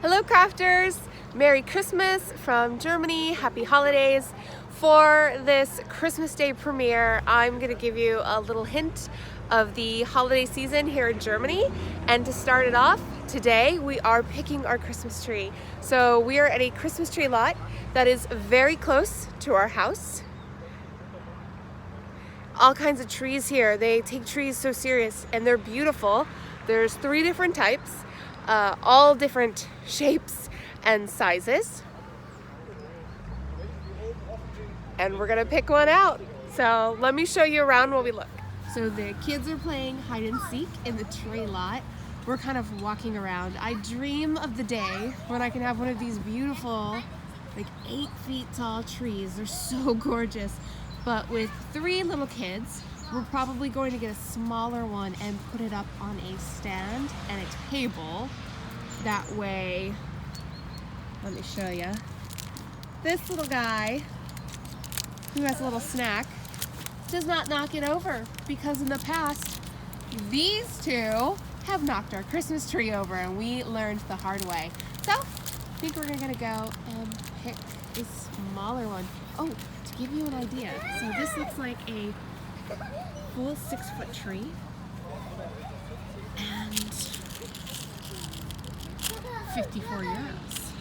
Hello crafters! Merry Christmas from Germany, happy holidays. For this Christmas Day premiere, I'm going to give you a little hint of the holiday season here in Germany. And to start it off, today we are picking our Christmas tree. So we are at a Christmas tree lot that is very close to our house. All kinds of trees here. They take trees so serious and they're beautiful. There's 3 different types. All different shapes and sizes. And we're gonna pick one out. So let me show you around while we look. So the kids are playing hide and seek in the tree lot. We're kind of walking around. I dream of the day when I can have one of these beautiful, like 8 feet tall trees. They're so gorgeous. But with 3 little kids, we're probably going to get a smaller one and put it up on a stand and a table. That way, let me show you. This little guy, who has a little snack, does not knock it over because in the past, these 2 have knocked our Christmas tree over and we learned the hard way. So, I think we're gonna go and pick a smaller one. Oh, to give you an idea, so this looks like a full 6-foot tree and 54 euros.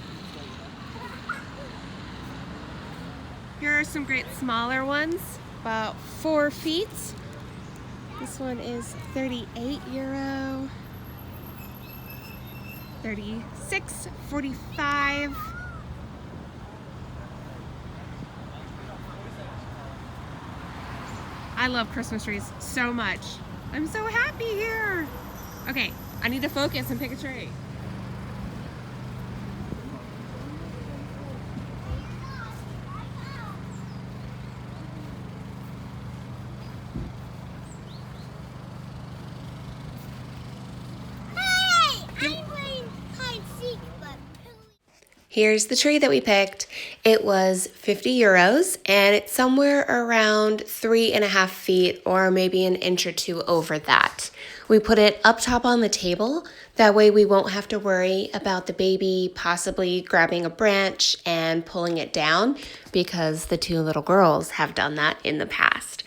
Here are some great smaller ones, about 4 feet. This one is 38 euro, 36, 45. I love Christmas trees so much. I'm so happy here. Okay, I need to focus and pick a tree. Here's the tree that we picked. It was 50 euros and it's somewhere around 3.5 feet or maybe an inch or 2 over that. We put it up top on the table. That way we won't have to worry about the baby possibly grabbing a branch and pulling it down because the 2 little girls have done that in the past.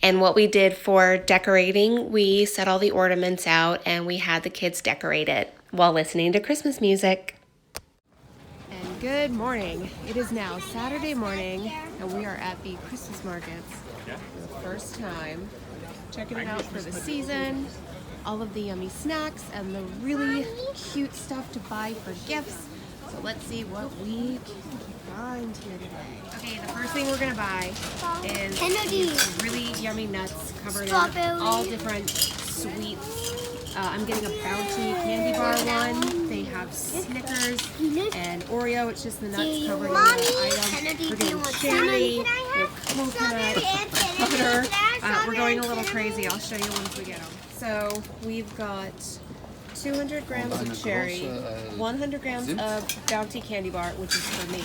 And what we did for decorating, we set all the ornaments out and we had the kids decorate it while listening to Christmas music. Good morning. It is now Saturday morning and we are at the Christmas markets for the first time. Checking it out for the season, all of the yummy snacks and the really cute stuff to buy for gifts. So let's see what we can find here today. Okay, the first thing we're gonna buy is these really yummy nuts covered in all different sweets. I'm getting a Bounty candy bar one. They have Snickers and Oreo. It's just the nuts covered in the items. We're getting cherry, coconut, butter. We're going a little crazy. I'll show you once we get them. So we've got 200 grams of cherry, 100 grams of Bounty candy bar, which is for me.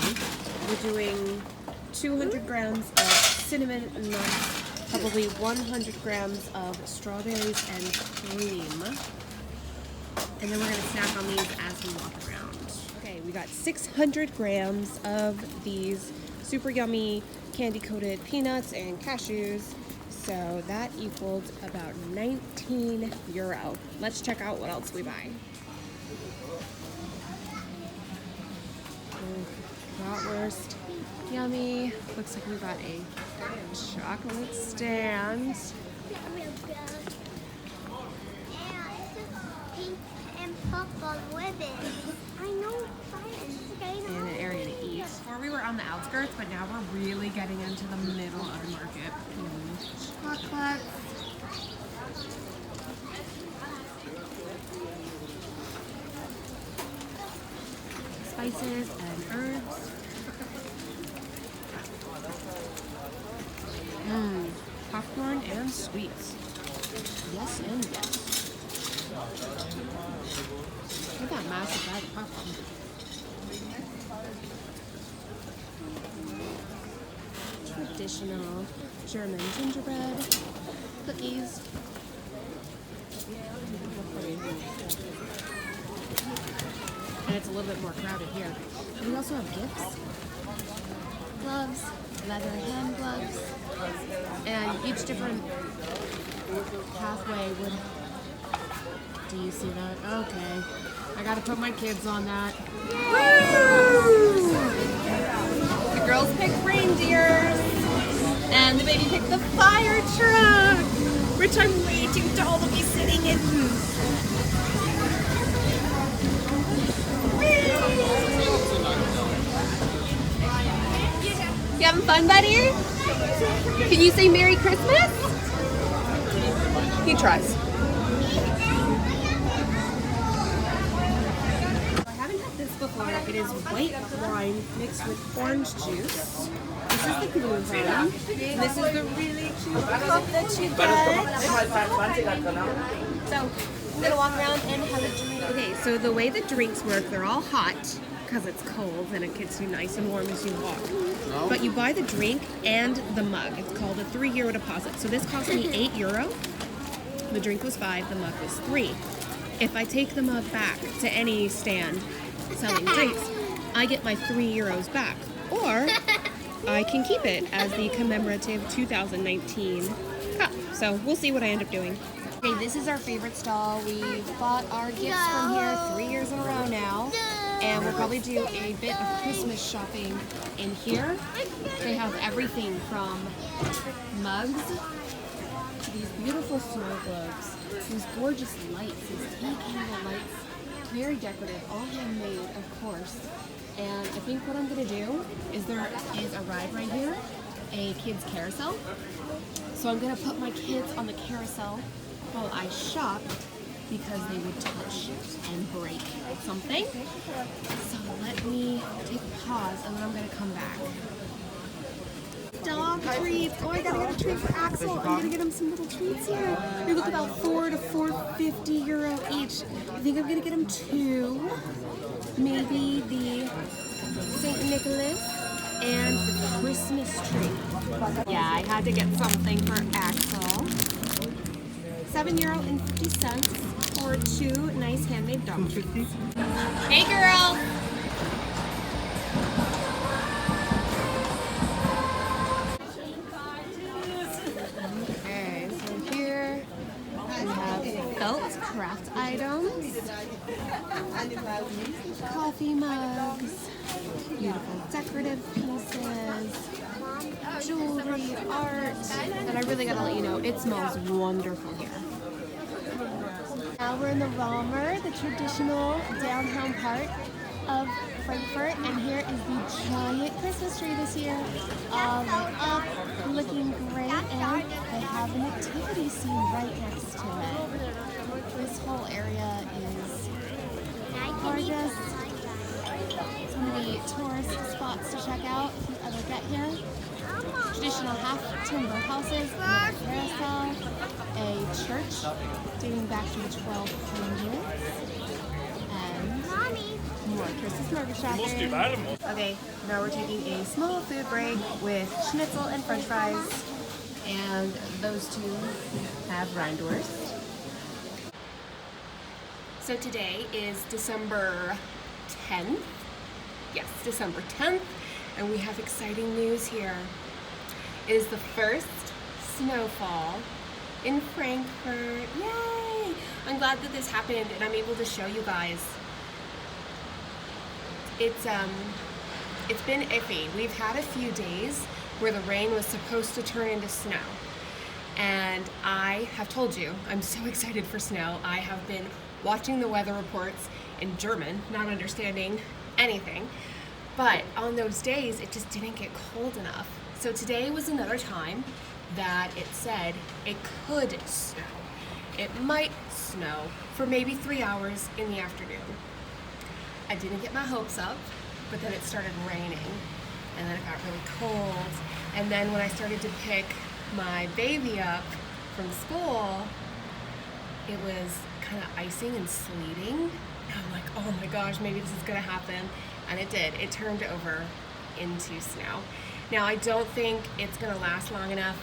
We're doing 200 grams of cinnamon nuts. Probably 100 grams of strawberries and cream. And then we're gonna snack on these as we walk around. Okay, we got 600 grams of these super yummy candy-coated peanuts and cashews. So that equaled about 19 euro. Let's check out what else we buy. Bratwurst. Yummy. Looks like we got a chocolate stand. And an area to eat. Before we were on the outskirts, but now we're really getting into the middle of the market. Chocolate. Spices and herbs. Popcorn and sweets. Yes and yes. Look at that massive bag of popcorn. Traditional German gingerbread cookies. and it's a little bit more crowded here. But we also have gifts, gloves, leather hand gloves, and each different pathway would... Do you see that? Okay. I gotta put my kids on that. Woo! The girls picked reindeers, and the baby picked the fire truck, which I'm way too tall to be sitting in. You having fun, buddy? Can you say Merry Christmas? He tries. Before. It is white wine mixed with orange juice. This is the glue vine. This is the really cute cup that you get. So I'm gonna walk around and have a drink. Okay, so the way the drinks work, they're all hot because it's cold and it gets you nice and warm as you walk. But you buy the drink and the mug. It's called a €3 deposit. So this cost me €8. The drink was $5, the mug was $3. If I take the mug back to any stand selling drinks, I get my €3 back, or I can keep it as the commemorative 2019 cup. So we'll see what I end up doing. Okay, this is our favorite stall. We've bought our gifts from here 3 years in a row now, and we'll probably do a bit of Christmas shopping in here. They have everything from mugs to these beautiful snow globes, these gorgeous lights, these tea candle lights. Very decorative, all handmade, of course. And I think what I'm gonna do is there is a ride right here, a kids carousel. So I'm gonna put my kids on the carousel while I shop because they would touch and break something. So let me take a pause and then I'm gonna come back. Dog treats. Oh, I gotta get a treat for Axel. I'm gonna get him some little treats here. They look about €4 to €4.50 each. I think I'm gonna get him 2. Maybe the St. Nicholas and the Christmas tree. Yeah, I had to get something for Axel. €7.50 for 2 nice handmade dog treats. Hey, girl. Felt craft items, coffee mugs, beautiful decorative pieces, jewelry, art, and I really gotta let you know, it smells wonderful here. Now we're in the Valmer, the traditional downtown part of Frankfurt, and here is the giant Christmas tree this year, all lit up, looking great, and they have a nativity scene right next to it. This whole area is gorgeous. Some of the tourist spots to check out if you ever get here. Traditional half-timber houses, a carousel, a church dating back to the 1200s, and more Christmas burger shopping. Okay, now we're taking a small food break with schnitzel and french fries, and those two have Rheinwurst. So today is December 10th. Yes, December 10th, and we have exciting news here. It is the first snowfall in Frankfurt. Yay! I'm glad that this happened and I'm able to show you guys. It's been iffy. We've had a few days where the rain was supposed to turn into snow. And I have told you, I'm so excited for snow. I have been watching the weather reports in German, not understanding anything. But on those days, it just didn't get cold enough. So today was another time that it said it could snow. It might snow for maybe 3 hours in the afternoon. I didn't get my hopes up, but then it started raining, and then it got really cold. And then when I started to pick my baby up from school, it was kind of icing and sleeting. And I'm like, oh my gosh, maybe this is gonna happen. And it did. It turned over into snow. Now, I don't think it's gonna last long enough.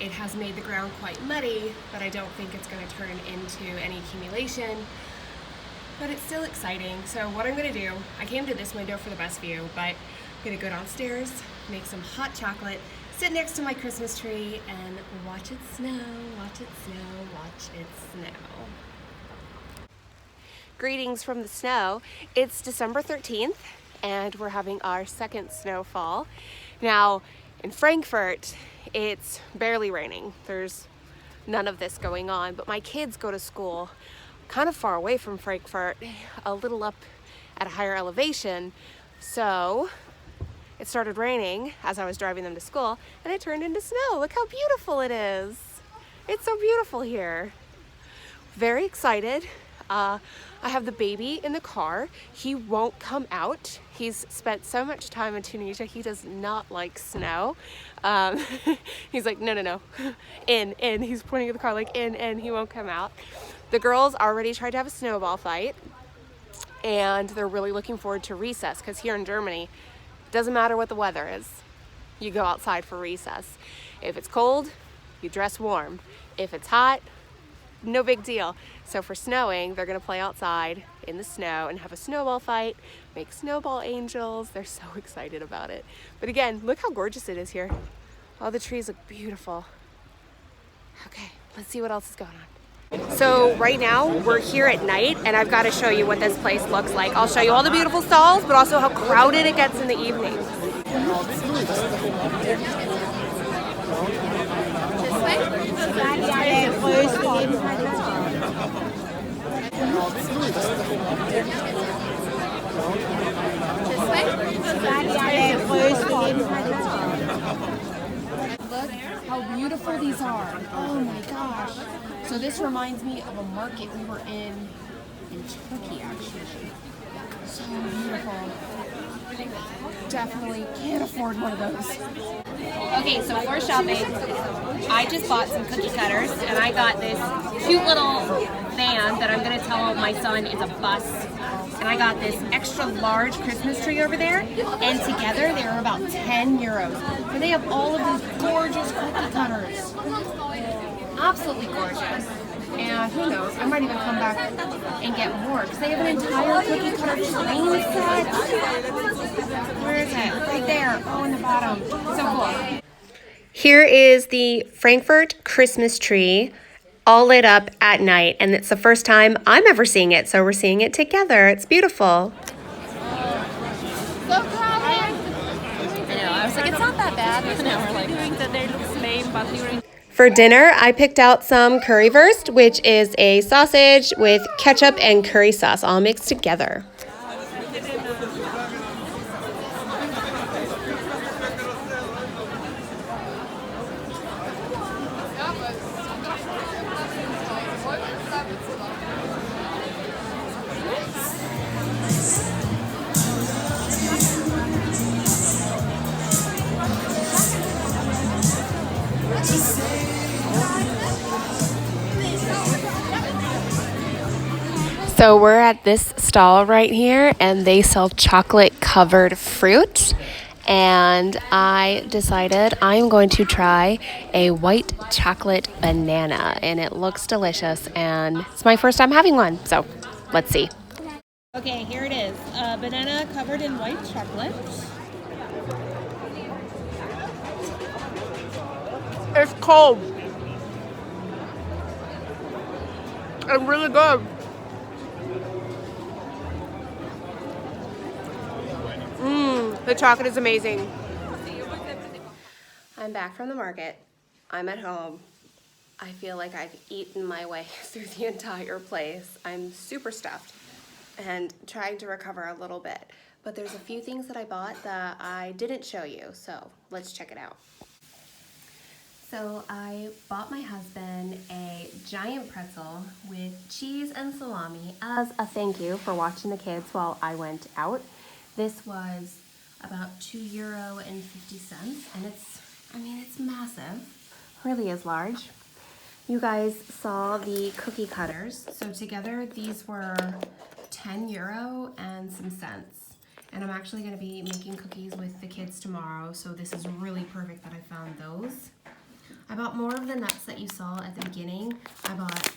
It has made the ground quite muddy, but I don't think it's gonna turn into any accumulation. but it's still exciting. So what I'm gonna do, I came to this window for the best view, but I'm gonna go downstairs, make some hot chocolate, sit next to my Christmas tree, and watch it snow, watch it snow, watch it snow. Greetings from the snow. It's December 13th, and we're having our second snowfall. Now, in Frankfurt, it's barely raining. There's none of this going on, but my kids go to school kind of far away from Frankfurt, a little up at a higher elevation. So it started raining as I was driving them to school, and it turned into snow. Look how beautiful it is. It's so beautiful here. Very excited. I have the baby in the car. He won't come out. He's spent so much time in Tunisia. He does not like snow. He's like, no, in. He's pointing at the car like, in. He won't come out. The girls already tried to have a snowball fight, and they're really looking forward to recess, because here in Germany, it doesn't matter what the weather is. You go outside for recess. If it's cold, you dress warm. If it's hot, no big deal. So for snowing, they're gonna play outside in the snow and have a snowball fight, make snowball angels. They're so excited about it. But again, look how gorgeous it is here. All the trees look beautiful. Okay, let's see what else is going on. So right now we're here at night, and I've got to show you what this place looks like. I'll show you all the beautiful stalls, but also how crowded it gets in the evening. Look how beautiful these are. Oh my gosh. So this reminds me of a market we were in Turkey, actually. So beautiful. Definitely can't afford one of those. Okay, so for shopping, I just bought some cookie cutters, and I got this cute little van that I'm gonna tell my son is a bus. And I got this extra large Christmas tree over there, and together they were about 10 euros. So they have all of these gorgeous cookie cutters. Absolutely gorgeous. And who knows, I might even come back and get more, because they have an entire cookie cutter train set. Where is it? Right there. Oh, in the bottom. So cool. Here is the Frankfurt Christmas tree, all lit up at night, and it's the first time I'm ever seeing it, so we're seeing it together. It's beautiful. So crowded. I know, I was like, it's not that bad. And now we're like, that they look lame, but we For dinner, I picked out some currywurst, which is a sausage with ketchup and curry sauce all mixed together. So we're at this stall right here, and they sell chocolate covered fruit, and I decided I'm going to try a white chocolate banana, and it looks delicious, and it's my first time having one, so let's see. Okay, here it is, a banana covered in white chocolate. It's cold and really good. The chocolate is amazing. I'm back from the market. I'm at home. I feel like I've eaten my way through the entire place. I'm super stuffed and trying to recover a little bit. But there's a few things that I bought that I didn't show you, so let's check it out. So I bought my husband a giant pretzel with cheese and salami as a thank you for watching the kids while I went out. This was about €2.50, and it's massive, really is large. You guys saw the cookie cutters. So together these were €10 and some cents. And I'm actually gonna be making cookies with the kids tomorrow, so this is really perfect that I found those. I bought more of the nuts that you saw at the beginning. I bought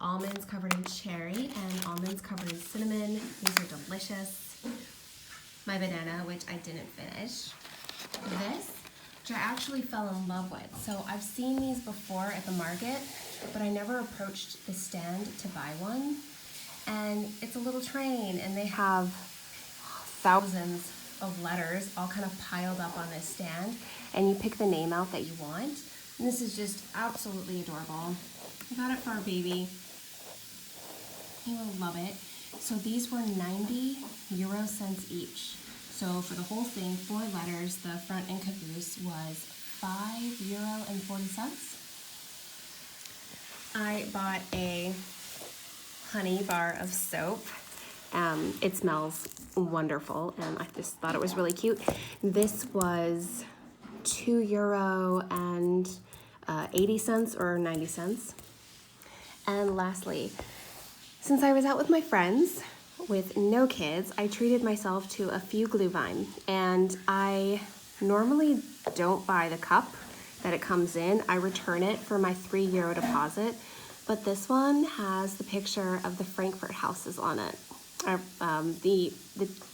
almonds covered in cherry and almonds covered in cinnamon. These are delicious. My banana, which I didn't finish. This, which I actually fell in love with. So I've seen these before at the market, but I never approached the stand to buy one. And it's a little train, and they have thousands of letters all kind of piled up on this stand, and you pick the name out that you want. And this is just absolutely adorable. I got it for our baby. He will love it. So these were 90 euro cents each. So for the whole thing, 4 letters, the front and caboose was €5.40. I bought a honey bar of soap. It smells wonderful, and I just thought it was really cute. This was €2.80 or 90 cents. And lastly, since I was out with my friends with no kids, I treated myself to a few glühwein, and I normally don't buy the cup that it comes in. I return it for my €3 deposit, but this one has the picture of the Frankfurt houses on it. The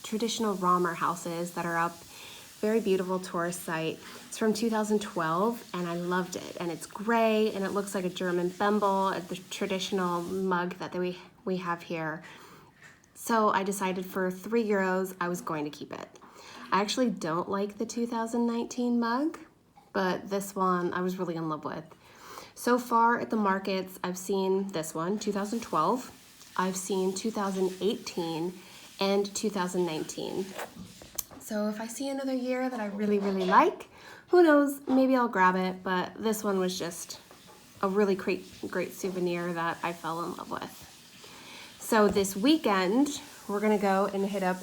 traditional Romer houses that are up. Very beautiful tourist site. It's from 2012, and I loved it. And it's gray, and it looks like a German Bembel, the traditional mug that we have here. So I decided for €3, I was going to keep it. I actually don't like the 2019 mug, but this one I was really in love with. So far at the markets, I've seen this one, 2012. I've seen 2018 and 2019. So if I see another year that I really, really like, who knows, maybe I'll grab it, but this one was just a really great souvenir that I fell in love with. So this weekend, we're gonna go and hit up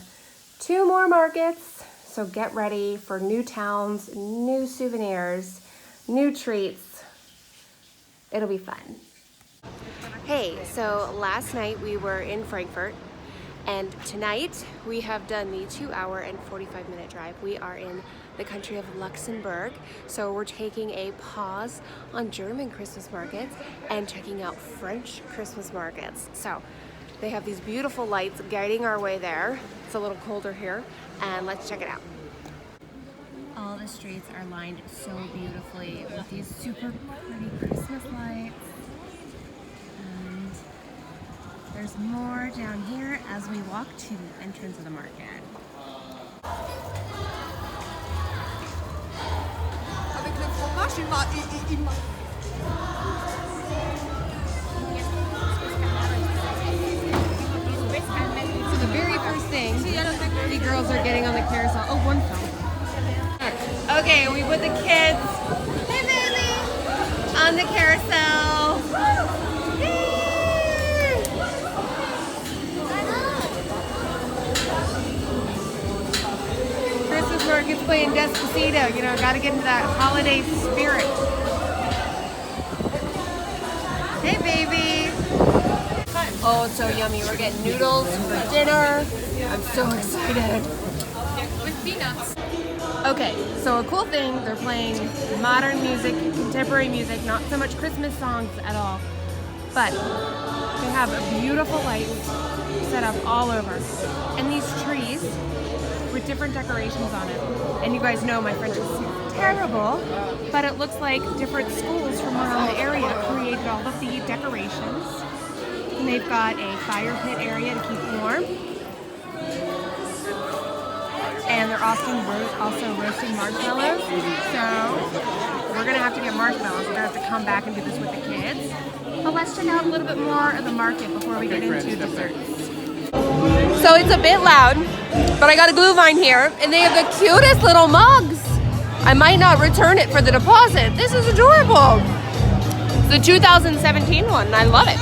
2 more markets. So get ready for new towns, new souvenirs, new treats. It'll be fun. Hey, so last night we were in Frankfurt, and tonight we have done the 2-hour and 45-minute drive. We are in the country of Luxembourg, so we're taking a pause on German Christmas markets and checking out French Christmas markets. So they have these beautiful lights guiding our way there. It's a little colder here, and let's check it out. All the streets are lined so beautifully with these super pretty Christmas lights. And there's more down here as we walk to the entrance of the market. Avec le fromage, il m'a... So the very first thing, the girls are getting on the carousel. Oh, one fell. Okay, we put the kids, hey baby, on the carousel. Yay! Christmas market's playing Despacito, you know, gotta get into that holiday spirit. Hey baby. Oh, it's so yummy. We're getting noodles for dinner. I'm so excited. With peanuts. Okay, so a cool thing, they're playing modern music, contemporary music, not so much Christmas songs at all, but they have beautiful lights set up all over. And these trees with different decorations on it. And you guys know my French is terrible, but it looks like different schools from around the area created all of the decorations. And they've got a fire pit area to keep warm. And they're also roasting marshmallows. So we're gonna have to get marshmallows. We're gonna have to come back and do this with the kids. But let's check out a little bit more of the market before we get into desserts. So it's a bit loud, but I got a glühwein here, and they have the cutest little mugs. I might not return it for the deposit. This is adorable. It's the 2017 one, and I love it.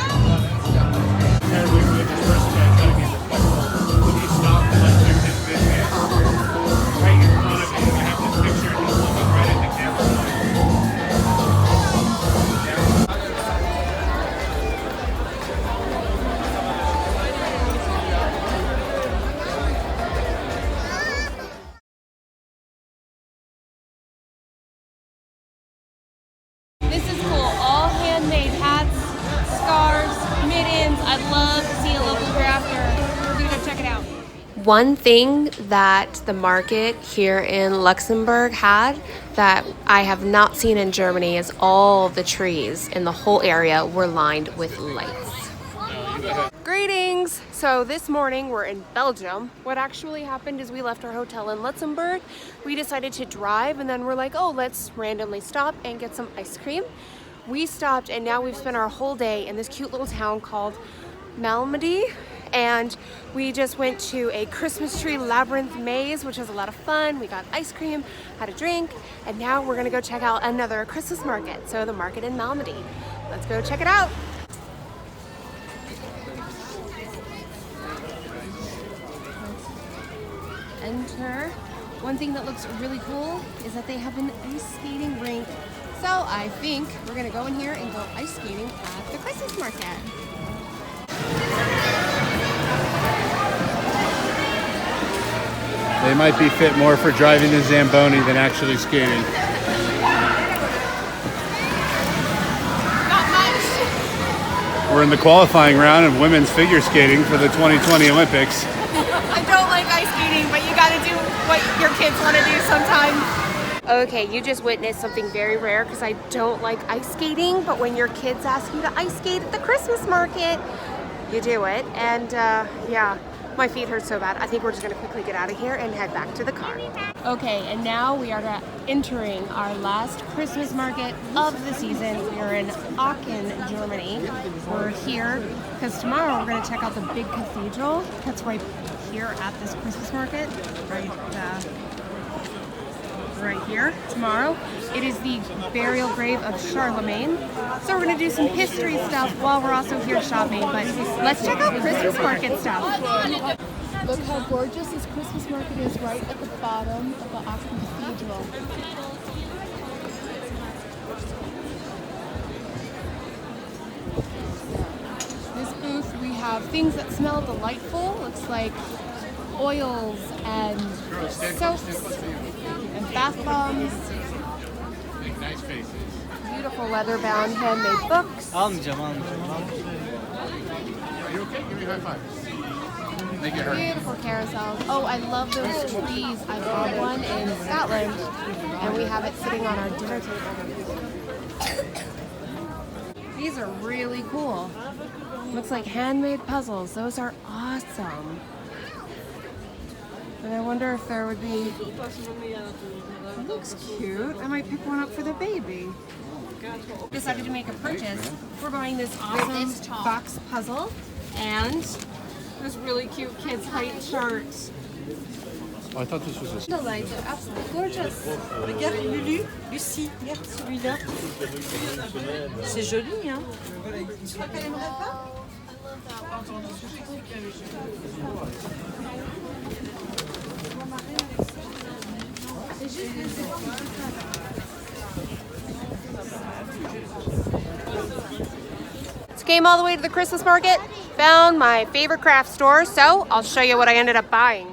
This is cool. All handmade hats, scarves, One thing that the market here in Luxembourg had that I have not seen in Germany is all the trees in the whole area were lined with lights. Greetings! So this morning we're in Belgium. What actually happened is we left our hotel in Luxembourg. We decided to drive and then we're like, oh, let's randomly stop and get some ice cream. We stopped and now we've spent our whole day in this cute little town called Malmedy. And we just went to a Christmas tree labyrinth maze, which was a lot of fun. We got ice cream, had a drink, and now we're gonna go check out another Christmas market. So the market in Malmedy. Let's go check it out. Enter. One thing that looks really cool is that they have an ice skating rink. So I think we're gonna go in here and go ice skating at the Christmas market. They might be fit more for driving the Zamboni than actually skating. Not much. We're in the qualifying round of women's figure skating for the 2020 Olympics. I don't like ice skating, but you gotta do what your kids want to do sometimes. Okay, you just witnessed something very rare because I don't like ice skating, but when your kids ask you to ice skate at the Christmas market, you do it. And yeah, my feet hurt so bad. I think we're just gonna quickly get out of here and head back to the car. Okay, and now we are entering our last Christmas market of the season. We are in Aachen, Germany. We're here because tomorrow we're gonna check out the big cathedral. That's right here at this Christmas market, right here tomorrow. It is the burial grave of Charlemagne. So we're gonna do some history stuff while we're also here shopping, but let's check out Christmas market stuff. Look how gorgeous this Christmas market is right at the bottom of the Aachen Cathedral. This booth we have things that smell delightful. Looks like oils and soaps and bath bombs. Make nice faces. Beautiful leather-bound handmade books. Are you okay? Give me a high five. Make it hurt. Beautiful carousels. Oh, I love those trees. I bought one in Scotland, and we have it sitting on our dinner table. These are really cool. Looks like handmade puzzles. Those are awesome. And I wonder if there would be... That looks cute. I might pick one up for the baby. Decided to make a purchase. We're buying this awesome box puzzle and this really cute kids' height chart. Oh, I thought this was a... The lights are absolutely gorgeous. Regarde Lulu, Lucie, regarde celui-là. C'est joli, hein? Tu crois qu'elle aimerait pas? Came all the way to the Christmas market, found my favorite craft store, so I'll show you what I ended up buying.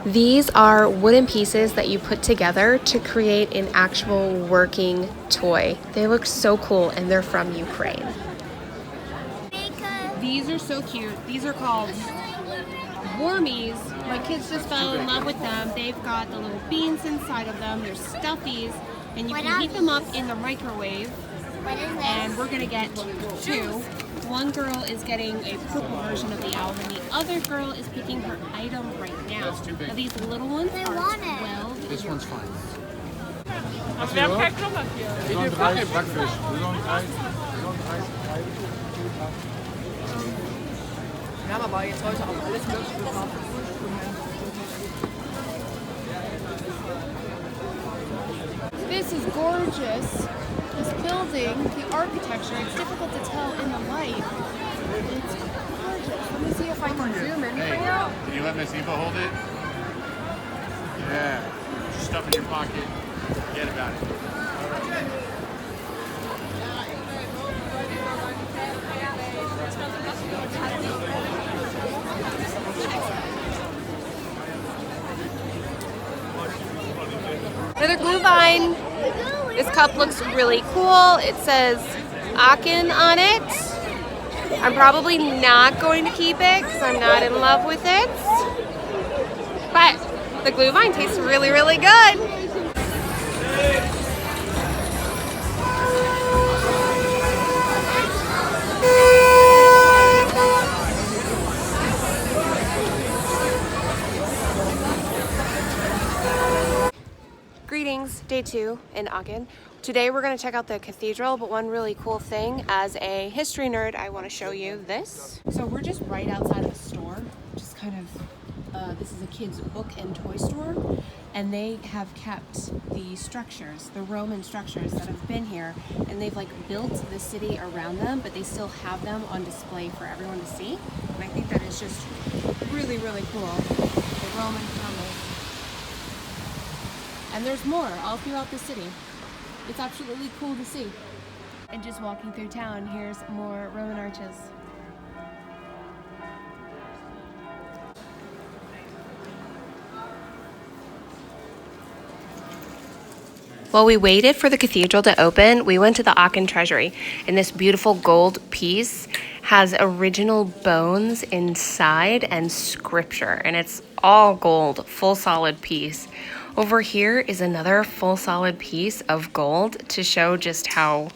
These are wooden pieces that you put together to create an actual working toy. They look so cool and they're from Ukraine. These are so cute. These are called Wormies. My kids just fell in love with them. They've got the little beans inside of them. They're stuffies. And you can heat them up in the microwave. And we're gonna get two. One girl is getting a purple version of the owl, and the other girl is picking her item right now. That's too big. Now these little ones are 12. This one's fine. Wir haben aber jetzt heute auch alles Mögliche gekauft. This is gorgeous. This building, the architecture, it's difficult to tell in the light. It's gorgeous. Let me see if I can zoom in for you. Can you let Miss Eva hold it? Yeah. Just stuff in your pocket. Forget about it. Another glue vine. This cup looks really cool. It says Aachen on it. I'm probably not going to keep it because I'm not in love with it. But the glue vine tastes really, really good. Greetings, day 2 in Aachen. Today we're going to check out the cathedral, but one really cool thing, as a history nerd, I want to show you this. So we're just right outside of a store, just kind of, this is a kid's book and toy store, and they have kept the structures, the Roman structures that have been here, and they've like built the city around them, but they still have them on display for everyone to see, and I think that is just really, really cool. The Roman palace. And there's more all throughout the city. It's absolutely cool to see. And just walking through town, here's more Roman arches. While we waited for the cathedral to open, we went to the Aachen Treasury, and this beautiful gold piece has original bones inside and scripture, and it's all gold, full solid piece. Over here is another full solid piece of gold to show just how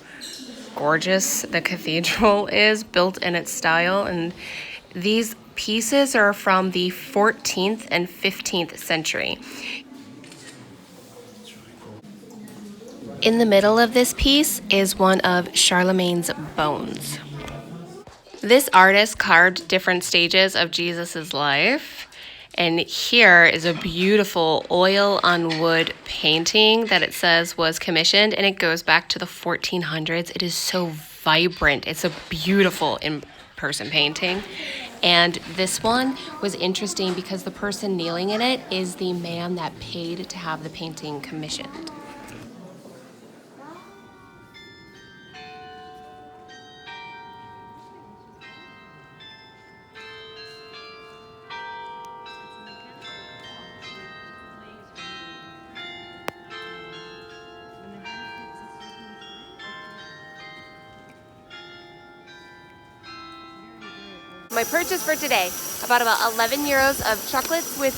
gorgeous the cathedral is, built in its style, and these pieces are from the 14th and 15th century. In the middle of this piece is one of Charlemagne's bones. This artist carved different stages of Jesus's life, and here is a beautiful oil on wood painting that it says was commissioned, and it goes back to the 1400s. It is so vibrant. It's a beautiful in-person painting. And this one was interesting because the person kneeling in it is the man that paid to have the painting commissioned. My purchase for today, about 11 euros of chocolates with,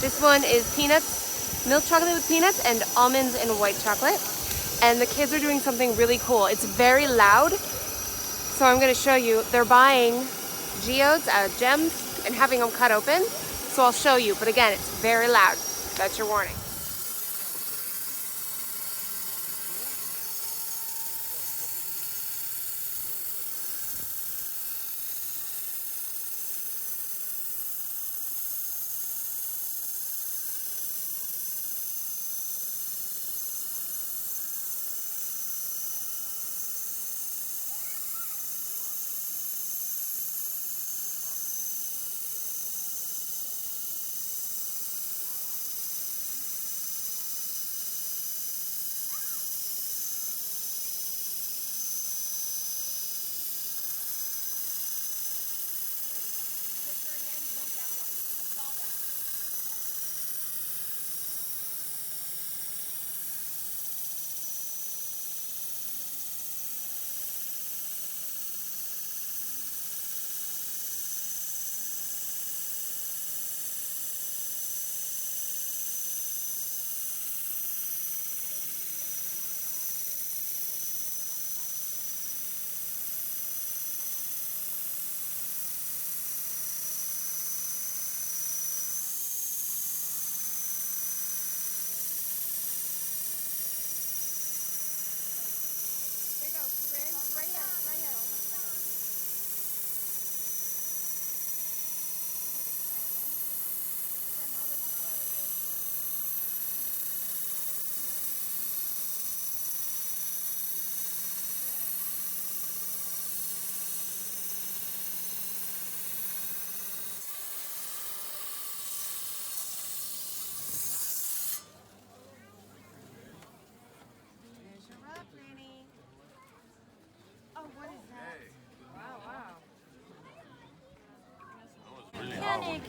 this one is peanuts, milk chocolate with peanuts, and almonds and white chocolate. And the kids are doing something really cool. It's very loud, so I'm gonna show you. They're buying geodes, gems, and having them cut open. So I'll show you, but again, it's very loud. That's your warning.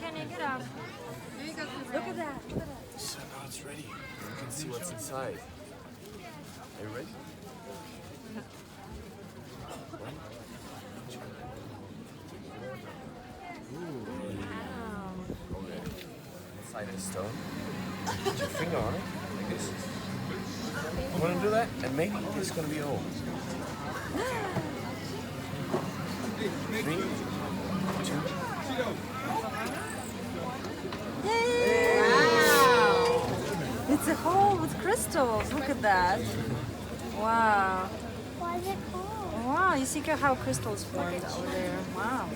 Kenny, get up. Look at that. So now it's ready. You can see what's inside. Are you ready? slide the stone. Put your finger on it, like this. I'm gonna do that, and maybe it's gonna be all. 3, 2. Wow! It's a hole with crystals. Look at that. Wow. Why is it cold? Wow, you see how crystals formed over there. Wow.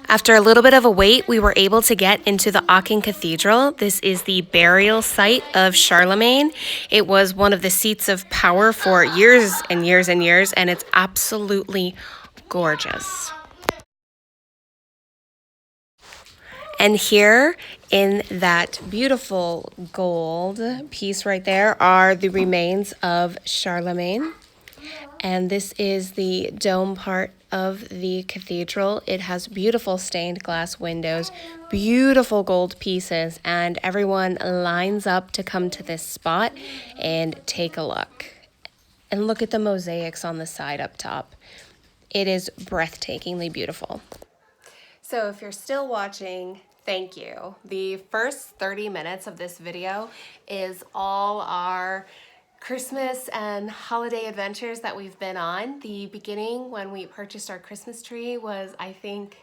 After a little bit of a wait, we were able to get into the Aachen Cathedral. This is the burial site of Charlemagne. It was one of the seats of power for years and years and years, and it's absolutely gorgeous. And here in that beautiful gold piece right there are the remains of Charlemagne. And this is the dome part of the cathedral. It has beautiful stained glass windows, beautiful gold pieces, and everyone lines up to come to this spot and take a look. And look at the mosaics on the side up top. It is breathtakingly beautiful. So if you're still watching, thank you. The first 30 minutes of this video is all our Christmas and holiday adventures that we've been on. The beginning, when we purchased our Christmas tree, was I think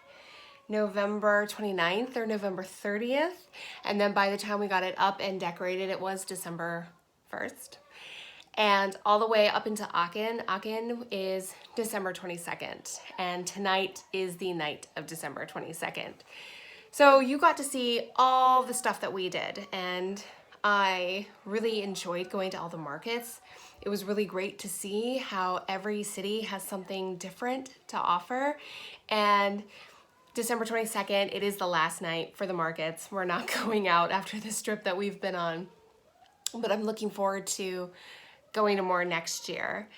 November 29th or November 30th. And then by the time we got it up and decorated, it was December 1st. And all the way up into Aachen. Aachen is December 22nd. And tonight is the night of December 22nd. So you got to see all the stuff that we did. And I really enjoyed going to all the markets. It was really great to see how every city has something different to offer. And December 22nd, it is the last night for the markets. We're not going out after this trip that we've been on. But I'm looking forward to going to more next year.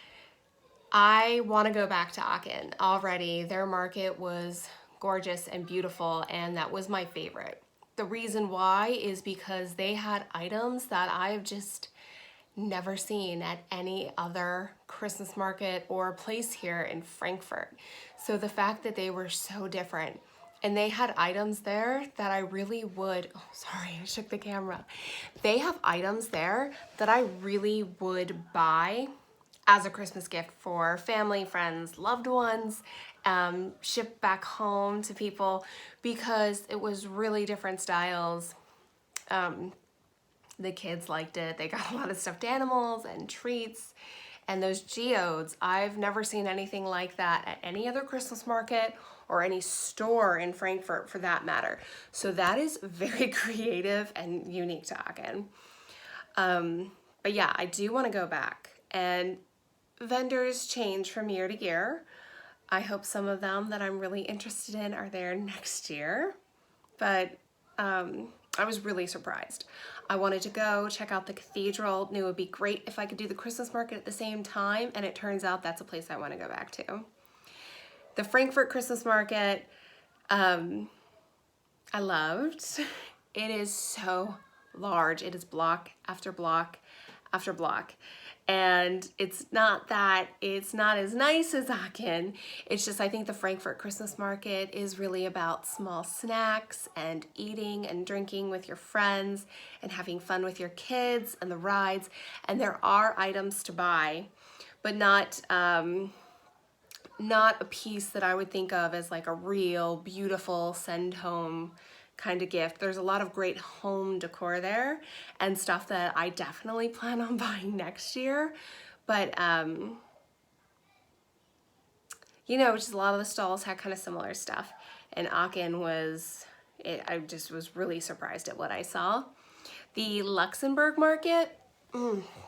I want to go back to Aachen already. Their market was gorgeous and beautiful, and that was my favorite. The reason why is because they had items that I've just never seen at any other Christmas market or place here in Frankfurt. So the fact that they were so different, and they had items there that I really would, oh sorry, I shook the camera. They have items there that I really would buy as a Christmas gift for family, friends, loved ones, ship back home to people, because it was really different styles. The kids liked it. They got a lot of stuffed animals and treats, and those geodes. I've never seen anything like that at any other Christmas market or any store in Frankfurt for that matter. So that is very creative and unique to Aachen. But yeah, I do want to go back, and vendors change from year to year. I hope some of them that I'm really interested in are there next year, but I was really surprised. I wanted to go check out the cathedral, knew it would be great if I could do the Christmas market at the same time, and it turns out that's a place I want to go back to. The Frankfurt Christmas market, I loved. It is so large. It is block after block after block. And it's not as nice as Aachen. It's just, I think the Frankfurt Christmas market is really about small snacks and eating and drinking with your friends and having fun with your kids and the rides. And there are items to buy, but not a piece that I would think of as like a real beautiful send home kind of gift. There's a lot of great home decor there and stuff that I definitely plan on buying next year. But, you know, just a lot of the stalls had kind of similar stuff. And Aachen was, I just was really surprised at what I saw. The Luxembourg market,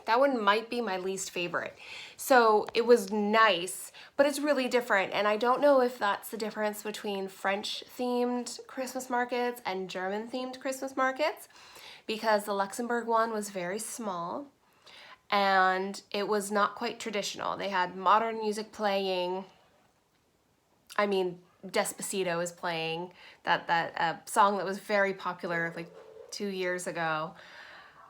that one might be my least favorite. So it was nice, but it's really different. And I don't know if that's the difference between French themed Christmas markets and German themed Christmas markets, because the Luxembourg one was very small and it was not quite traditional. They had modern music playing. I mean, Despacito is playing, that song that was very popular like 2 years ago.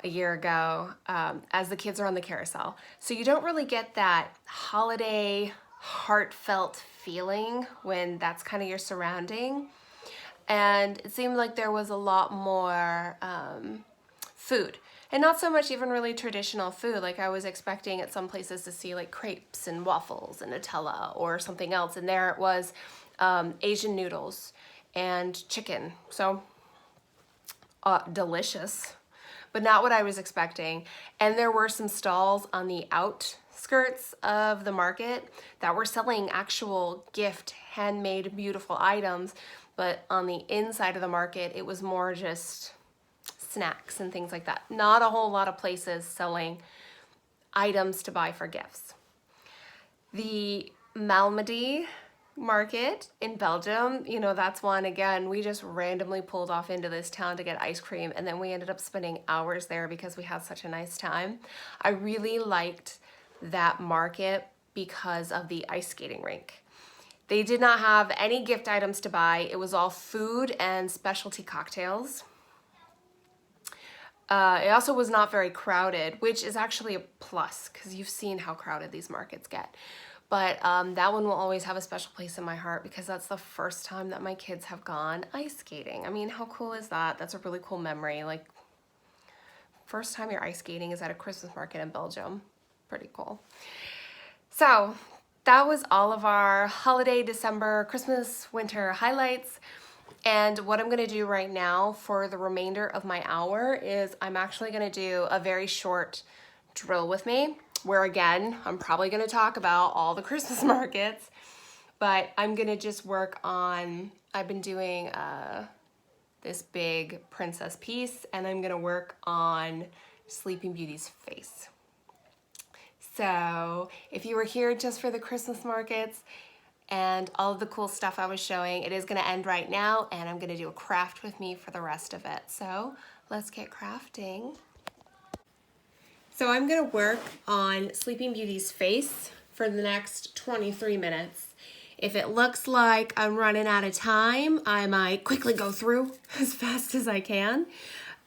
A year ago, as the kids are on the carousel. So you don't really get that holiday heartfelt feeling when that's kind of your surrounding. and it seemed like there was a lot more food. And not so much even really traditional food. Like I was expecting at some places to see like crepes and waffles and Nutella or something else. And there it was Asian noodles and chicken. So delicious, but not what I was expecting. And there were some stalls on the outskirts of the market that were selling actual gift, handmade, beautiful items. But on the inside of the market, it was more just snacks and things like that. Not a whole lot of places selling items to buy for gifts. The Malmedy market in Belgium, you know, that's one, again, we just randomly pulled off into this town to get ice cream, and then we ended up spending hours there because we had such a nice time. I really liked that market because of the ice skating rink. They did not have any gift items to buy. It was all food and specialty cocktails. It also was not very crowded, which is actually a plus because you've seen how crowded these markets get. But that one will always have a special place in my heart because that's the first time that my kids have gone ice skating. I mean, how cool is that? That's a really cool memory. Like, first time you're ice skating is at a Christmas market in Belgium. Pretty cool. So that was all of our holiday, December, Christmas, winter highlights. And what I'm gonna do right now for the remainder of my hour is I'm actually gonna do a very short drill with me, where again, I'm probably gonna talk about all the Christmas markets, but I'm gonna just work on, I've been doing this big princess piece, and I'm gonna work on Sleeping Beauty's face. So if you were here just for the Christmas markets, and all of the cool stuff I was showing, it is gonna end right now, and I'm gonna do a craft with me for the rest of it. So let's get crafting. So I'm gonna work on Sleeping Beauty's face for the next 23 minutes. If it looks like I'm running out of time, I might quickly go through as fast as I can.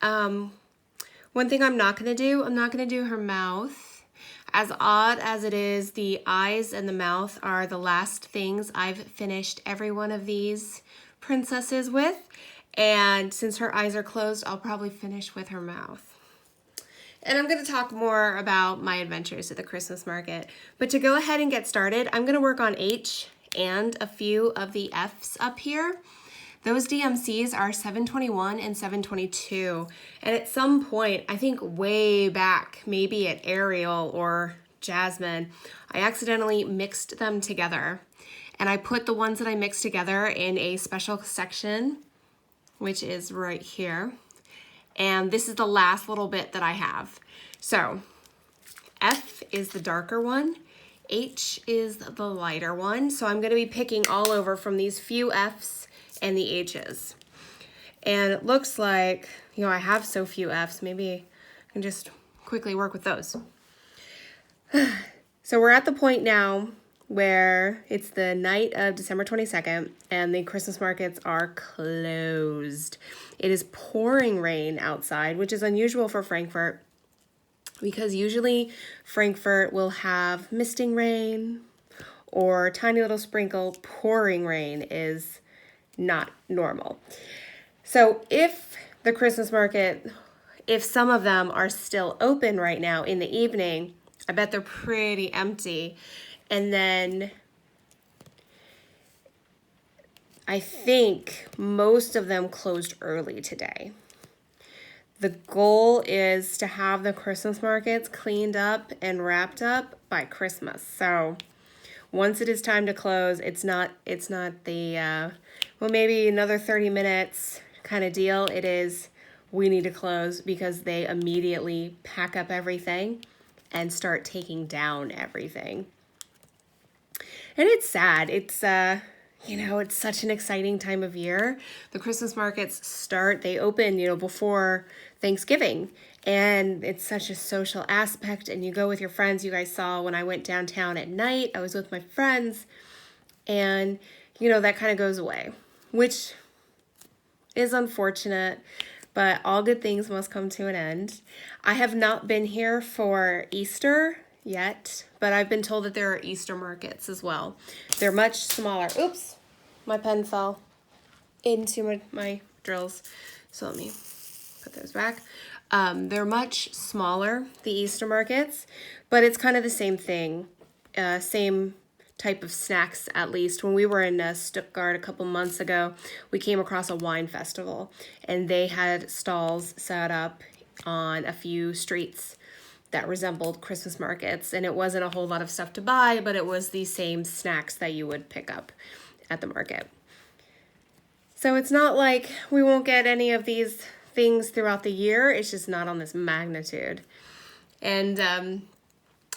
One thing I'm not gonna do her mouth. As odd as it is, the eyes and the mouth are the last things I've finished every one of these princesses with. And since her eyes are closed, I'll probably finish with her mouth. And I'm gonna talk more about my adventures at the Christmas market. But to go ahead and get started, I'm gonna work on H and a few of the F's up here. Those DMCs are 721 and 722. And at some point, I think way back, maybe at Ariel or Jasmine, I accidentally mixed them together. And I put the ones that I mixed together in a special section, which is right here. And this is the last little bit that I have. So F is the darker one. H is the lighter one. So I'm gonna be picking all over from these few F's and the H's. And it looks like, you know, I have so few F's, maybe I can just quickly work with those. So we're at the point now where it's the night of December 22nd and the Christmas markets are closed. It is pouring rain outside, which is unusual for Frankfurt because usually Frankfurt will have misting rain or tiny little sprinkle. Pouring rain is not normal. So if the Christmas market, if some of them are still open right now in the evening, I bet they're pretty empty. And then I think most of them closed early today. The goal is to have the Christmas markets cleaned up and wrapped up by Christmas. So once it is time to close, it's not the, well, maybe another 30 minutes kind of deal. It is, we need to close because they immediately pack up everything and start taking down everything. And it's sad. It's, you know, it's such an exciting time of year. The Christmas markets start, they open, you know, before Thanksgiving. And it's such a social aspect, and you go with your friends. You guys saw when I went downtown at night, I was with my friends, and, you know, that kind of goes away, which is unfortunate, but all good things must come to an end. I have not been here for Easter yet, but I've been told that there are Easter markets as well. They're much smaller. Oops, my pen fell. into my drills. So let me put those back. They're much smaller, the Easter markets, but it's kind of the same thing. Same type of snacks, at least. When we were in Stuttgart a couple months ago, we came across a wine festival, and they had stalls set up on a few streets that resembled Christmas markets, and it wasn't a whole lot of stuff to buy, but it was the same snacks that you would pick up at the market. So it's not like we won't get any of these things throughout the year, it's just not on this magnitude. And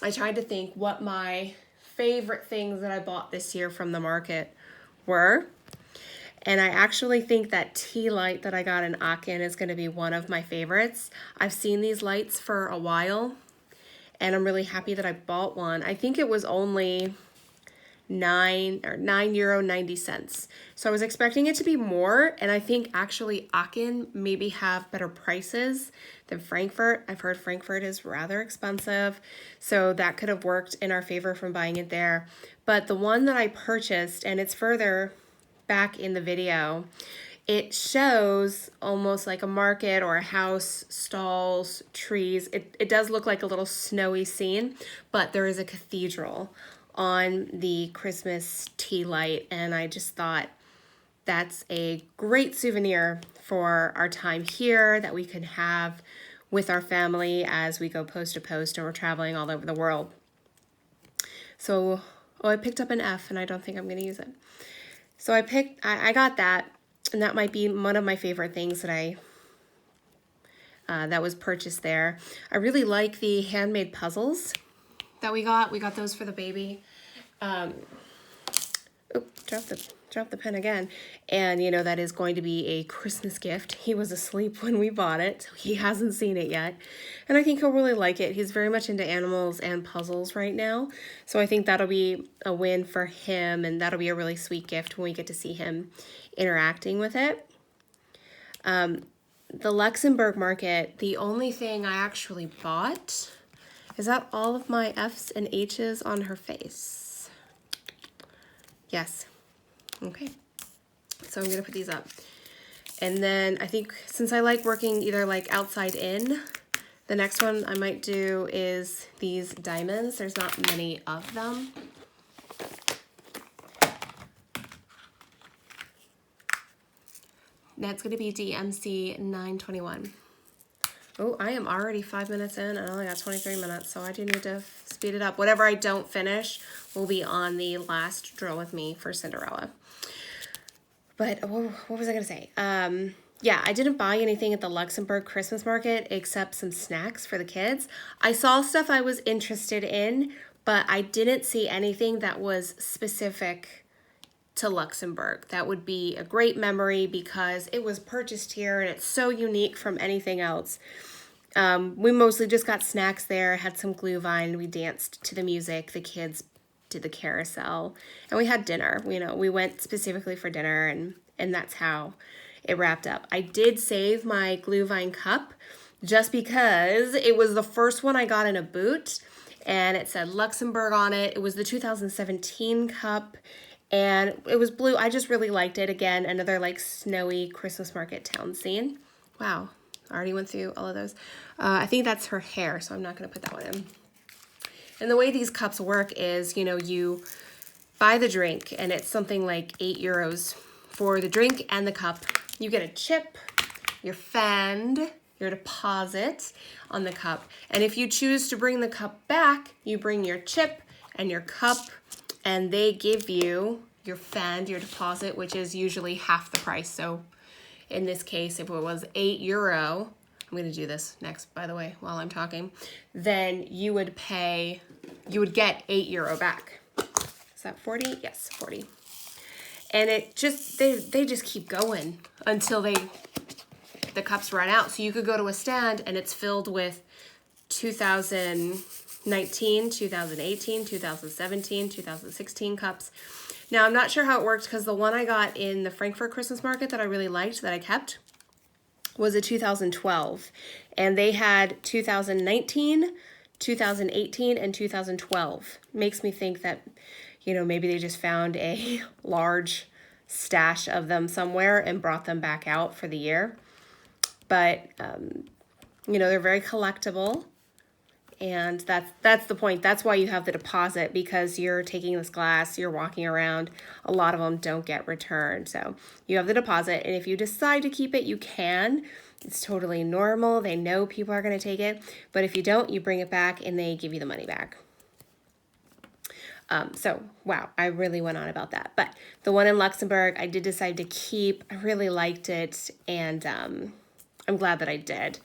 I tried to think what my favorite things that I bought this year from the market were. And I actually think that tea light that I got in Aachen is going to be one of my favorites. I've seen these lights for a while, and I'm really happy that I bought one. I think it was only €9.90. So I was expecting it to be more, and I think actually Aachen maybe have better prices than Frankfurt. I've heard Frankfurt is rather expensive, so that could have worked in our favor from buying it there. But the one that I purchased, and it's further back in the video, it shows almost like a market or a house, stalls, trees. It does look like a little snowy scene, but there is a cathedral on the Christmas tea light, and I just thought that's a great souvenir for our time here that we can have with our family as we go post to post and we're traveling all over the world. So, I picked up an F, and I don't think I'm going to use it. So I got that, and that might be one of my favorite things that that was purchased there. I really like the handmade puzzles that we got. We got those for the baby. Dropped the pen again. And you know, that is going to be a Christmas gift. He was asleep when we bought it, so he hasn't seen it yet. And I think he'll really like it. He's very much into animals and puzzles right now. So I think that'll be a win for him, and that'll be a really sweet gift when we get to see him interacting with it. The Luxembourg market, the only thing I actually bought, is that all of my F's and H's on her face? Yes. Okay. So I'm going to put these up. And then I think since I like working either like outside in, the next one I might do is these diamonds. There's not many of them. That's going to be DMC 921. Oh, I am already 5 minutes in and I only got 23 minutes, so I do need to speed it up. Whatever I don't finish will be on the last drill with me for Cinderella. But what was I going to say? Yeah, I didn't buy anything at the Luxembourg Christmas market except some snacks for the kids. I saw stuff I was interested in, but I didn't see anything that was specific to Luxembourg. That would be a great memory because it was purchased here and it's so unique from anything else. We mostly just got snacks there, had some glühwein, we danced to the music, the kids did the carousel, and we had dinner. You know, we went specifically for dinner, and that's how it wrapped up. I did save my glühwein cup just because it was the first one I got in a boot, and it said Luxembourg on it. It was the 2017 cup, and it was blue. I just really liked it. Again, another like snowy Christmas market town scene. Wow, I already went through all of those. I think that's her hair, so I'm not going to put that one in. And the way these cups work is, you know, you buy the drink, and it's something like €8 for the drink and the cup. You get a chip, your fand, your deposit on the cup. And if you choose to bring the cup back, you bring your chip and your cup, and they give you your fand, your deposit, which is usually half the price. So in this case, if it was €8, I'm going to do this next, by the way, while I'm talking, then you would get €8 back. Is that 40? Yes, 40. And it just, they just keep going until the cups run out. So you could go to a stand and it's filled with 2019, 2018, 2017, 2016 cups. Now, I'm not sure how it worked because the one I got in the Frankfurt Christmas market that I really liked, that I kept, was a 2012. And they had 2019, 2018, and 2012. Makes me think that, you know, maybe they just found a large stash of them somewhere and brought them back out for the year. But, you know, they're very collectible. And that's the point. That's why you have the deposit, because you're taking this glass, you're walking around. A lot of them don't get returned. So you have the deposit, and if you decide to keep it, you can. It's totally normal. They know people are going to take it. But if you don't, you bring it back and they give you the money back. So, wow, I really went on about that. But the one in Luxembourg, I did decide to keep. I really liked it, and I'm glad that I did.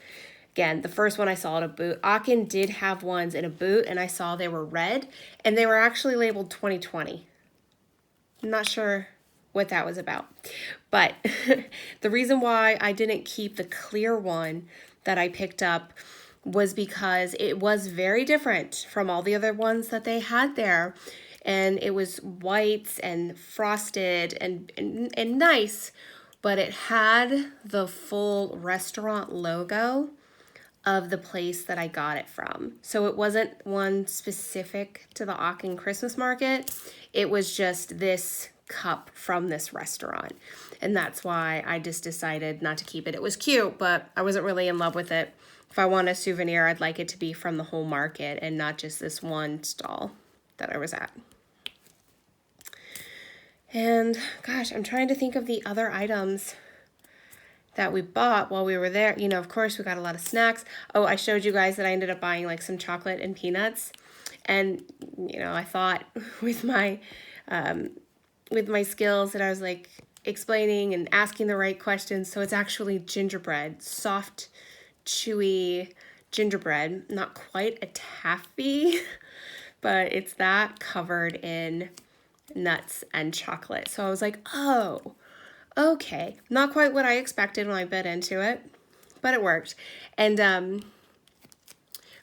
Again, the first one I saw at a boot. Aachen did have ones in a boot, and I saw they were red, and they were actually labeled 2020. I'm not sure what that was about. But the reason why I didn't keep the clear one that I picked up was because it was very different from all the other ones that they had there. And it was white and frosted and nice, but it had the full restaurant logo of the place that I got it from. So it wasn't one specific to the Aachen Christmas market. It was just this cup from this restaurant. And that's why I just decided not to keep it. It was cute, but I wasn't really in love with it. If I want a souvenir, I'd like it to be from the whole market and not just this one stall that I was at. And gosh, I'm trying to think of the other items that we bought while we were there. You know, of course, we got a lot of snacks. Oh, I showed you guys that I ended up buying like some chocolate and peanuts. And, you know, I thought with my skills that I was like explaining and asking the right questions. So it's actually gingerbread, soft, chewy gingerbread, not quite a taffy, but it's that covered in nuts and chocolate. So I was like, oh, okay, not quite what I expected when I bit into it, but it worked. And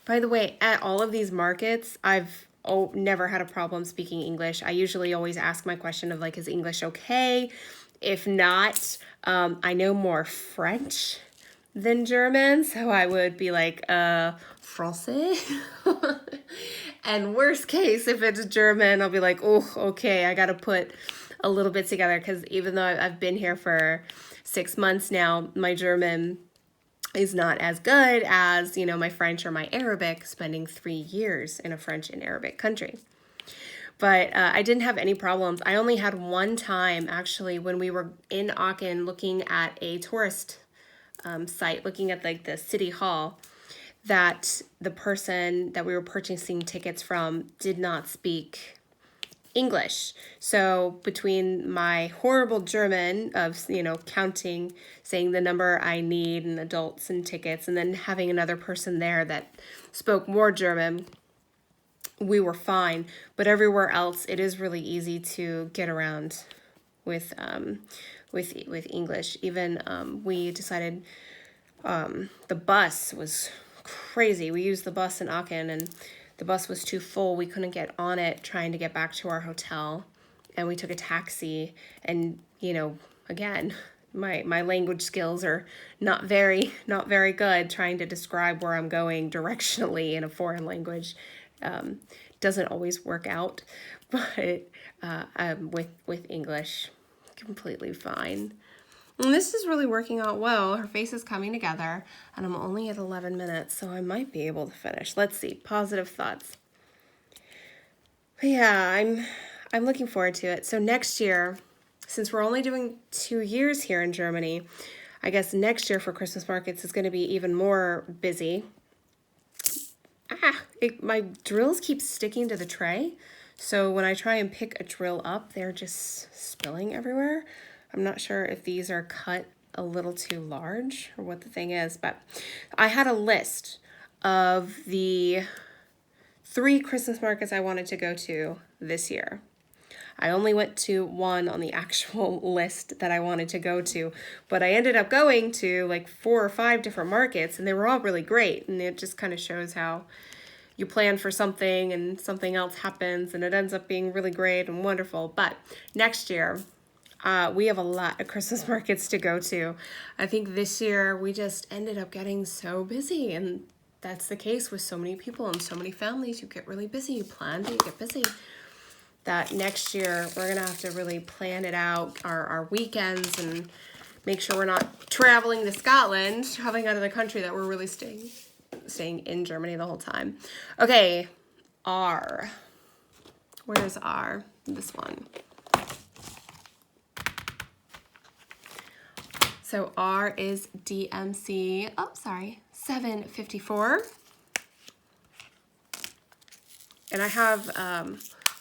by the way, at all of these markets, I've never had a problem speaking English. I usually always ask my question of like, is English okay? If not, I know more French than German, so I would be like, français? And worst case, if it's German, I'll be like, oh, okay, I gotta put a little bit together, because even though I've been here for 6 months now, my German is not as good as, you know, my French or my Arabic, spending 3 years in a French and Arabic country. But I didn't have any problems. I only had one time, actually, when we were in Aachen looking at a tourist site, looking at like the city hall, that the person that we were purchasing tickets from did not speak English. So between my horrible German of, you know, counting, saying the number I need and adults and tickets, and then having another person there that spoke more German, we were fine. But everywhere else, it is really easy to get around with English. Even we decided the bus was crazy. We used the bus in Aachen, and the bus was too full. We couldn't get on it trying to get back to our hotel, and we took a taxi. And, you know, again, my language skills are not very good trying to describe where I'm going directionally in a foreign language. Doesn't always work out, but with English, completely fine. And this is really working out well. Her face is coming together, and I'm only at 11 minutes, so I might be able to finish. Let's see, positive thoughts. But yeah, I'm looking forward to it. So next year, since we're only doing 2 years here in Germany, I guess next year for Christmas markets is going to be even more busy. My drills keep sticking to the tray, so when I try and pick a drill up, they're just spilling everywhere. I'm not sure if these are cut a little too large or what the thing is, but I had a list of the 3 Christmas markets I wanted to go to this year. I only went to one on the actual list that I wanted to go to, but I ended up going to like 4 or 5 different markets, and they were all really great. And it just kind of shows how you plan for something and something else happens and it ends up being really great and wonderful. But next year, we have a lot of Christmas markets to go to. I think this year we just ended up getting so busy, and that's the case with so many people and so many families. You get really busy, you plan, but you get busy. that next year we're gonna have to really plan it out, our weekends, and make sure we're not traveling to Scotland, traveling out of the country, that we're really staying in Germany the whole time. Okay, R. Where's R? This one. So R is DMC, 754. And I have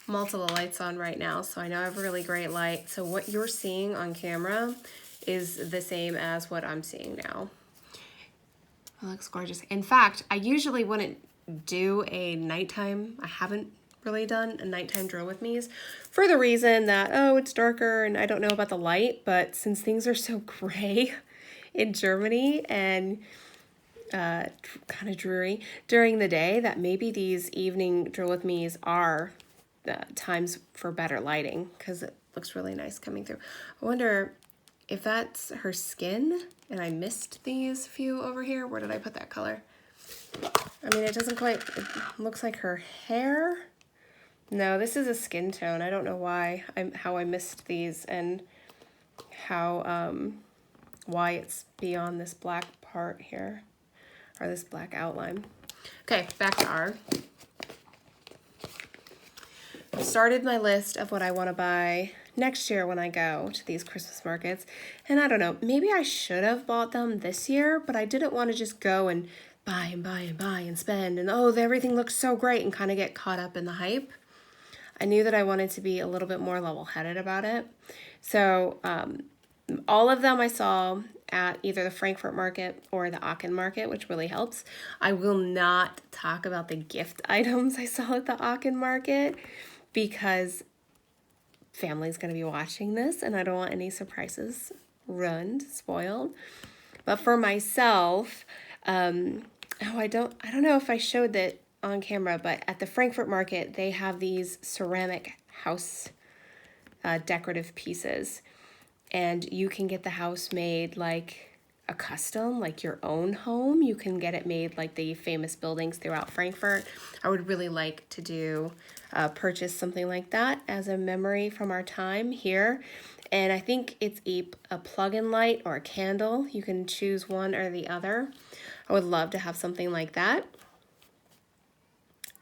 multiple lights on right now, so I know I have a really great light. So what you're seeing on camera is the same as what I'm seeing now. It looks gorgeous. In fact, I usually wouldn't do a nighttime. I haven't really done a nighttime drill with me's for the reason that, oh, it's darker and I don't know about the light. But since things are so gray in Germany and kind of dreary during the day, that maybe these evening drill with me's are times for better lighting, because it looks really nice coming through. I wonder if that's her skin and I missed these few over here. Where did I put that color? I mean, it doesn't quite, it looks like her hair. No, this is a skin tone. I don't know why, how I missed these and how, why it's beyond this black part here, or this black outline. Okay, back to R. I've started my list of what I want to buy next year when I go to these Christmas markets. And I don't know, maybe I should have bought them this year, but I didn't want to just go and buy and buy and buy and spend and, oh, everything looks so great, and kind of get caught up in the hype. I knew that I wanted to be a little bit more level-headed about it. So all of them I saw at either the Frankfurt market or the Aachen market, which really helps. I will not talk about the gift items I saw at the Aachen market because family's going to be watching this and I don't want any surprises ruined, spoiled. But for myself, I don't know if I showed that on camera, but at the Frankfurt market, they have these ceramic house decorative pieces, and you can get the house made like a custom, like your own home. You can get it made like the famous buildings throughout Frankfurt. I would really like to do purchase something like that as a memory from our time here. And I think it's a plug-in light or a candle. You can choose one or the other. I would love to have something like that.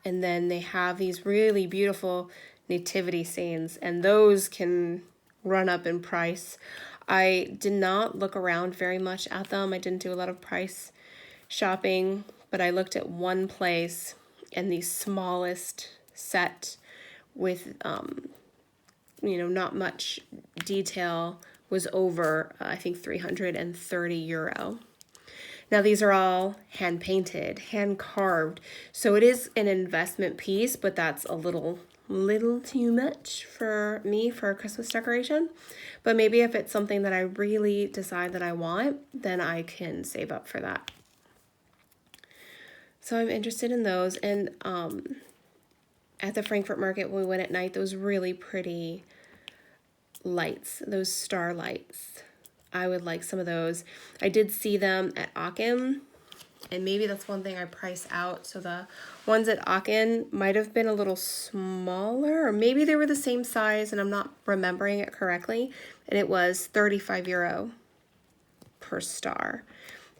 And then they have these really beautiful nativity scenes, and those can run up in price. I did not look around very much at them. I didn't do a lot of price shopping, but I looked at one place, and the smallest set with, not much detail was over, I think, 330 euro. Now, these are all hand painted, hand carved, so it is an investment piece, but that's a little too much for me for a Christmas decoration. But maybe if it's something that I really decide that I want, then I can save up for that. So I'm interested in those. And at the Frankfurt market, when we went at night, those really pretty lights, those star lights, I would like some of those. I did see them at Aachen, and maybe that's one thing I price out. So the ones at Aachen might have been a little smaller, or maybe they were the same size and I'm not remembering it correctly. And it was 35 euro per star.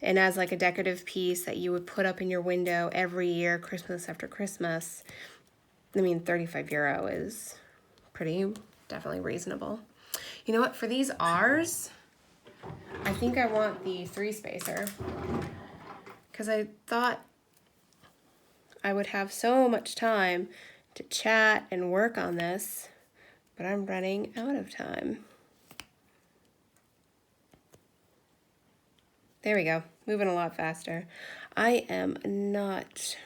And as like a decorative piece that you would put up in your window every year, Christmas after Christmas, I mean, 35 euro is definitely reasonable. You know what, for these R's, I think I want the 3-spacer because I thought I would have so much time to chat and work on this, but I'm running out of time. There we go, moving a lot faster. I am not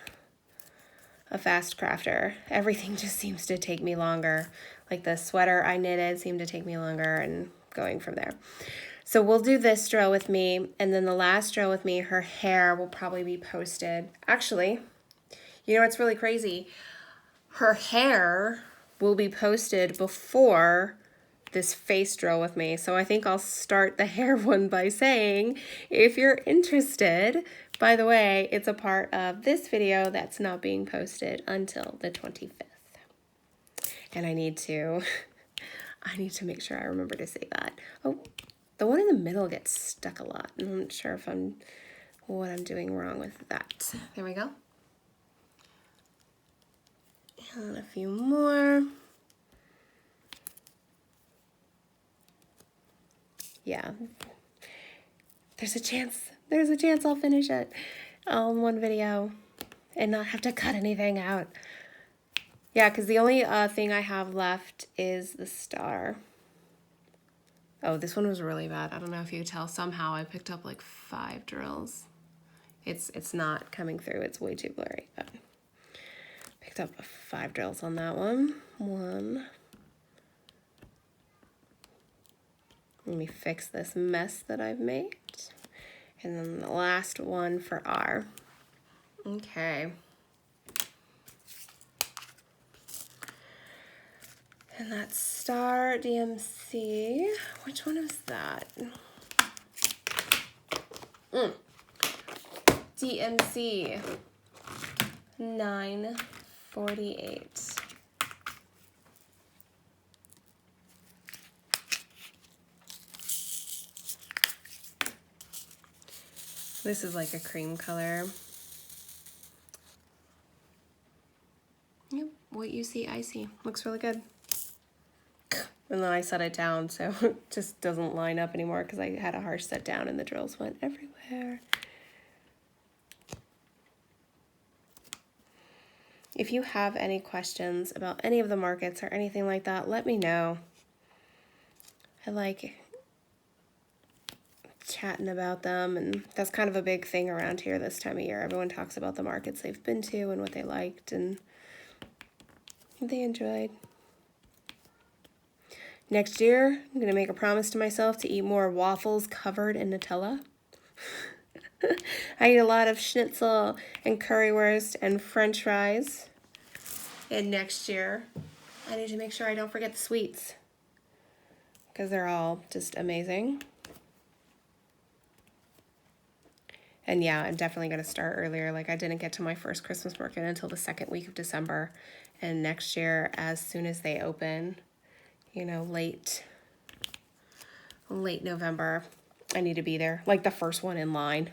a fast crafter. Everything just seems to take me longer. Like the sweater I knitted seemed to take me longer, and going from there. So we'll do this drill with me, and then the last drill with me, her hair will probably be posted. Actually, you know what's really crazy? Her hair will be posted before this face drill with me. So I think I'll start the hair one by saying, if you're interested, by the way, it's a part of this video that's not being posted until the 25th. And I need to make sure I remember to say that. Oh, the one in the middle gets stuck a lot. I'm not sure if what I'm doing wrong with that. There we go. And a few more. Yeah. There's a chance I'll finish it all in one video and not have to cut anything out. Yeah, because the only thing I have left is the star. Oh, this one was really bad. I don't know if you could tell. Somehow I picked up like 5 drills. It's not coming through. It's way too blurry. But picked up 5 drills on that one. Let me fix this mess that I've made. And then the last one for R. Okay. And that's star DMC. Which one is that? DMC 948. This is like a cream color. Yep, what you see, I see. Looks really good. And then I set it down, so it just doesn't line up anymore because I had a harsh set down and the drills went everywhere. If you have any questions about any of the markets or anything like that, let me know. I like chatting about them, and that's kind of a big thing around here this time of year. Everyone talks about the markets they've been to and what they liked and they enjoyed. Next year, I'm gonna make a promise to myself to eat more waffles covered in Nutella. I eat a lot of schnitzel and currywurst and french fries. And next year, I need to make sure I don't forget the sweets because they're all just amazing. And yeah, I'm definitely going to start earlier. Like I didn't get to my first Christmas market until the 2nd week of December. And next year, as soon as they open, you know, late November, I need to be there. Like the first one in line.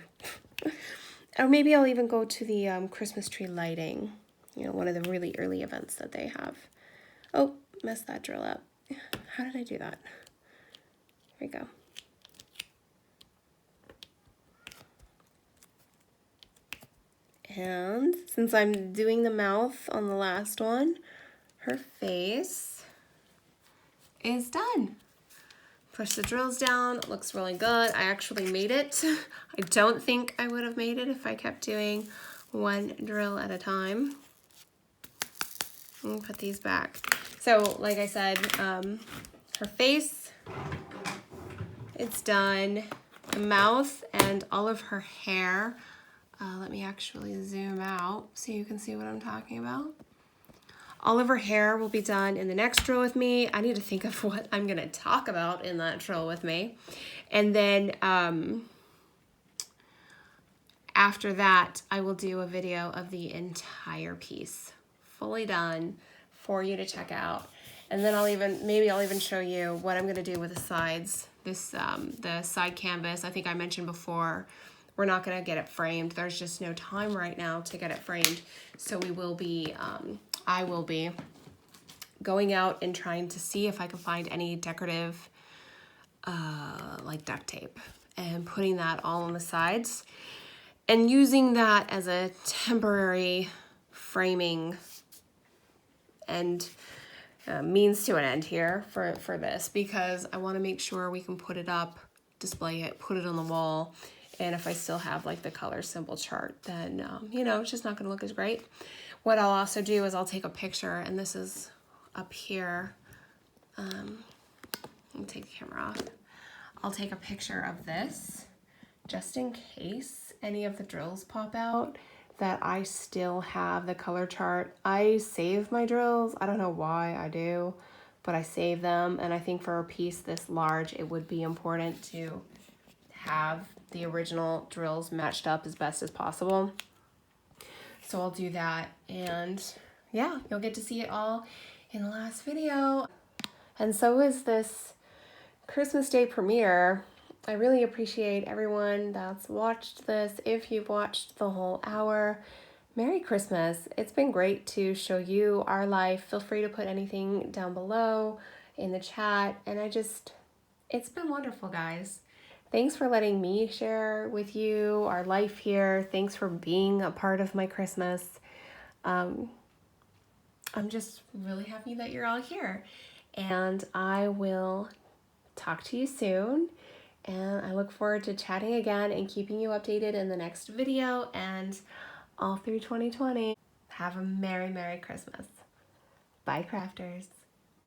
Or maybe I'll even go to the Christmas tree lighting. You know, one of the really early events that they have. Oh, messed that drill up. How did I do that? Here we go. And since I'm doing the mouth on the last one, her face is done. Push the drills down, it looks really good. I actually made it. I don't think I would have made it if I kept doing one drill at a time. Let me put these back. So, like I said, her face, it's done. The mouth and all of her hair. Let me actually zoom out so you can see what I'm talking about. All of her hair will be done in the next drill with me. I need to think of what I'm gonna talk about in that drill with me. And then after that, I will do a video of the entire piece, fully done, for you to check out. And then maybe I'll even show you what I'm gonna do with the sides. This, the side canvas, I think I mentioned before, we're not gonna get it framed. There's just no time right now to get it framed. So we will be, I will be going out and trying to see if I can find any decorative, like duct tape, and putting that all on the sides and using that as a temporary framing and means to an end here for this, because I want to make sure we can put it up, display it, put it on the wall. And if I still have like the color symbol chart, then, you know, it's just not gonna look as great. What I'll also do is I'll take a picture, and this is up here. Let me take the camera off. I'll take a picture of this just in case any of the drills pop out that I still have the color chart. I save my drills. I don't know why I do, but I save them. And I think for a piece this large, it would be important to have the original drills matched up as best as possible. So I'll do that, and yeah, you'll get to see it all in the last video. And so is this Christmas Day premiere. I really appreciate everyone that's watched this. If you've watched the whole hour, Merry Christmas. It's been great to show you our life. Feel free to put anything down below in the chat. And it's been wonderful, guys. Thanks for letting me share with you our life here. Thanks for being a part of my Christmas. I'm just really happy that you're all here. And I will talk to you soon. And I look forward to chatting again and keeping you updated in the next video and all through 2020. Have a Merry, Merry Christmas. Bye, crafters.